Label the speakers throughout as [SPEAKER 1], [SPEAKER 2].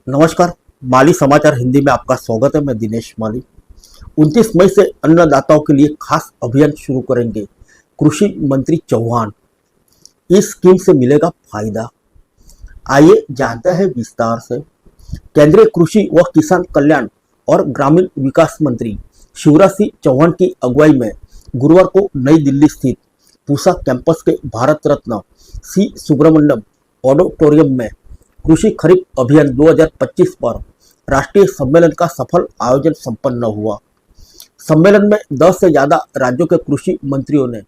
[SPEAKER 1] नमस्कार। माली समाचार हिंदी में आपका स्वागत है। मैं दिनेश माली। 29 मई से अन्नदाताओं के लिए खास अभियान शुरू करेंगे कृषि मंत्री चौहान। इस स्कीम से मिलेगा फायदा, आइए जानते हैं विस्तार से। केंद्रीय कृषि व किसान कल्याण और ग्रामीण विकास मंत्री शिवराज सिंह चौहान की अगुवाई में गुरुवार को नई दिल्ली स्थित पूसा कैंपस के भारत रत्न सी सुब्रमण्यम ऑडिटोरियम में कृषि खरीफ अभियान 2025 पर राष्ट्रीय सम्मेलन का सफल आयोजन संपन्न हुआ। सम्मेलन में 10 से ज्यादा राज्यों के कृषि मंत्रियों ने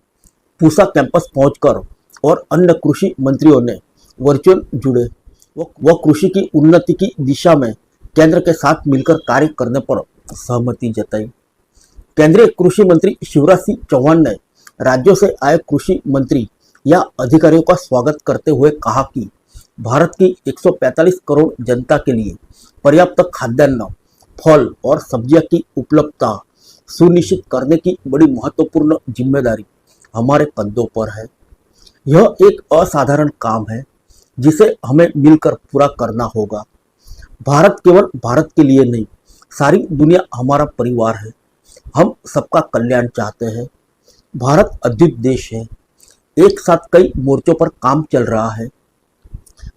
[SPEAKER 1] पूसा कैंपस पहुंचकर और अन्य कृषि मंत्रियों ने वर्चुअल जुड़े व कृषि की उन्नति की दिशा में केंद्र के साथ मिलकर कार्य करने पर सहमति जताई। केंद्रीय कृषि मंत्री शिवराज सिंह चौहान ने राज्यों से आए कृषि मंत्री या अधिकारियों का स्वागत करते हुए कहा कि भारत की 145 करोड़ जनता के लिए पर्याप्त खाद्यान्न, फल और सब्जियां की उपलब्धता सुनिश्चित करने की बड़ी महत्वपूर्ण जिम्मेदारी हमारे कंधों पर है। यह एक असाधारण काम है जिसे हमें मिलकर पूरा करना होगा। भारत केवल भारत के लिए नहीं, सारी दुनिया हमारा परिवार है। हम सबका कल्याण चाहते हैं। भारत अद्वितीय देश है। एक साथ कई मोर्चों पर काम चल रहा है।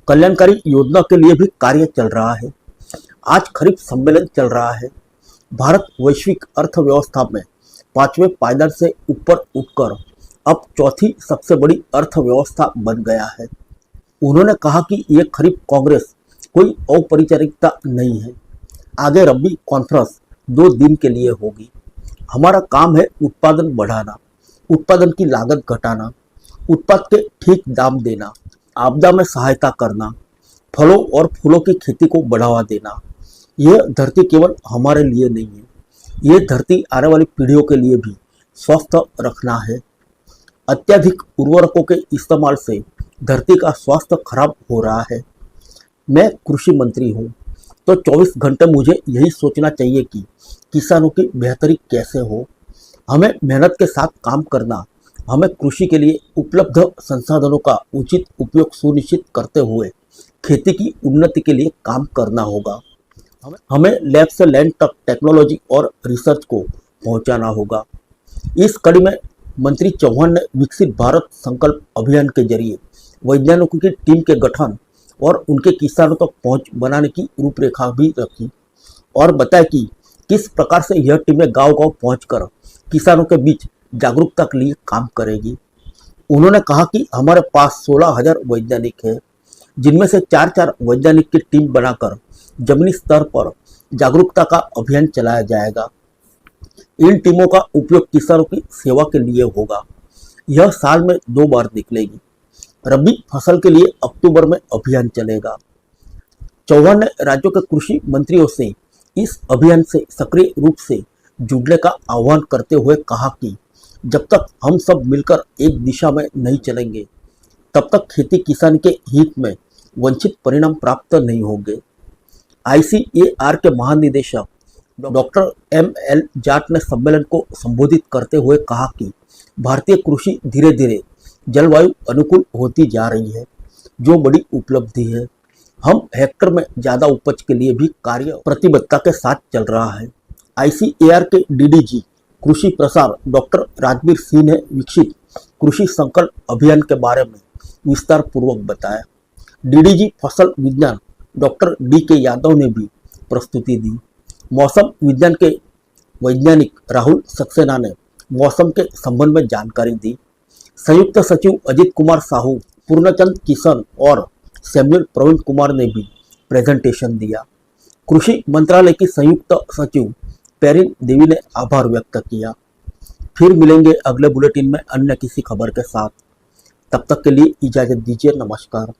[SPEAKER 1] कल्याणकारी योजना के लिए भी कार्य चल रहा है। आज खरीफ सम्मेलन चल रहा है। भारत वैश्विक अर्थव्यवस्था में 5वें पायदान से ऊपर उठकर अब चौथी सबसे बड़ी अर्थव्यवस्था बन गया है। उन्होंने कहा कि यह खरीफ कांग्रेस कोई औपचारिकता नहीं है। आगे रबी कॉन्फ्रेंस 2 दिन के लिए होगी। हमारा काम है उत्पादन बढ़ाना, उत्पादन की लागत घटाना, उत्पाद के ठीक दाम देना, आपदा में सहायता करना, फलों और फूलों की खेती को बढ़ावा देना। यह धरती केवल हमारे लिए नहीं है, यह धरती आने वाली पीढ़ियों के लिए भी स्वस्थ रखना है। अत्यधिक उर्वरकों के इस्तेमाल से धरती का स्वास्थ्य खराब हो रहा है। मैं कृषि मंत्री हूँ तो 24 घंटे मुझे यही सोचना चाहिए कि किसानों की बेहतरी कैसे हो। हमें मेहनत के साथ काम करना, हमें कृषि के लिए उपलब्ध संसाधनों का उचित उपयोग सुनिश्चित करते हुए खेती की उन्नति के लिए काम करना होगा। हमें लैब से लैंड तक टेक्नोलॉजी और रिसर्च को पहुंचाना होगा। इस कड़ी में मंत्री चौहान ने विकसित भारत संकल्प अभियान के जरिए वैज्ञानिकों की टीम के गठन और उनके किसानों तक पहुंच बनाने की रूपरेखा भी रखी और बताया कि किस प्रकार से यह टीमें गांव-गांव पहुंचकर किसानों के बीच जागरूकता के लिए काम करेगी। उन्होंने कहा कि हमारे पास 16,000 वैज्ञानिक हैं, जिनमें से 4-4 वैज्ञानिक की टीम बनाकर जमीनी स्तर पर जागरूकता का अभियान चलाया जाएगा। इन टीमों का उपयोग किसानों की सेवा के लिए होगा। यह साल में 2 बार निकलेगी। रबी फसल के लिए अक्टूबर में अभियान चलेगा। चौहान ने राज्यों के कृषि मंत्रियों से इस अभियान से सक्रिय रूप से जुड़ने का आह्वान करते हुए कहा कि जब तक हम सब मिलकर एक दिशा में नहीं चलेंगे, तब तक खेती किसान के हित में वांछित परिणाम प्राप्त नहीं होंगे। ICAR के महानिदेशक डॉक्टर ML जाट ने सम्मेलन को संबोधित करते हुए कहा कि भारतीय कृषि धीरे धीरे जलवायु अनुकूल होती जा रही है, जो बड़ी उपलब्धि है। हम हेक्टर में ज्यादा उपज के लिए भी कार्य प्रतिबद्धता के साथ चल रहा है। ICAR के DDG कृषि प्रसार डॉक्टर राजवीर सिंह ने विकसित कृषि संकल्प अभियान के बारे में विस्तार पूर्वक बताया। DDG फसल विज्ञान डॉक्टर DK यादव ने भी प्रस्तुति दी। मौसम विज्ञान के वैज्ञानिक राहुल सक्सेना ने मौसम के संबंध में जानकारी दी। संयुक्त सचिव अजित कुमार साहू, पूर्णचंद किशन और सैमुअल प्रवीण कुमार ने भी प्रेजेंटेशन दिया। कृषि मंत्रालय की संयुक्त सचिव पेरिन देवी ने आभार व्यक्त किया। फिर मिलेंगे अगले बुलेटिन में अन्य किसी खबर के साथ। तब तक के लिए इजाजत दीजिए। नमस्कार।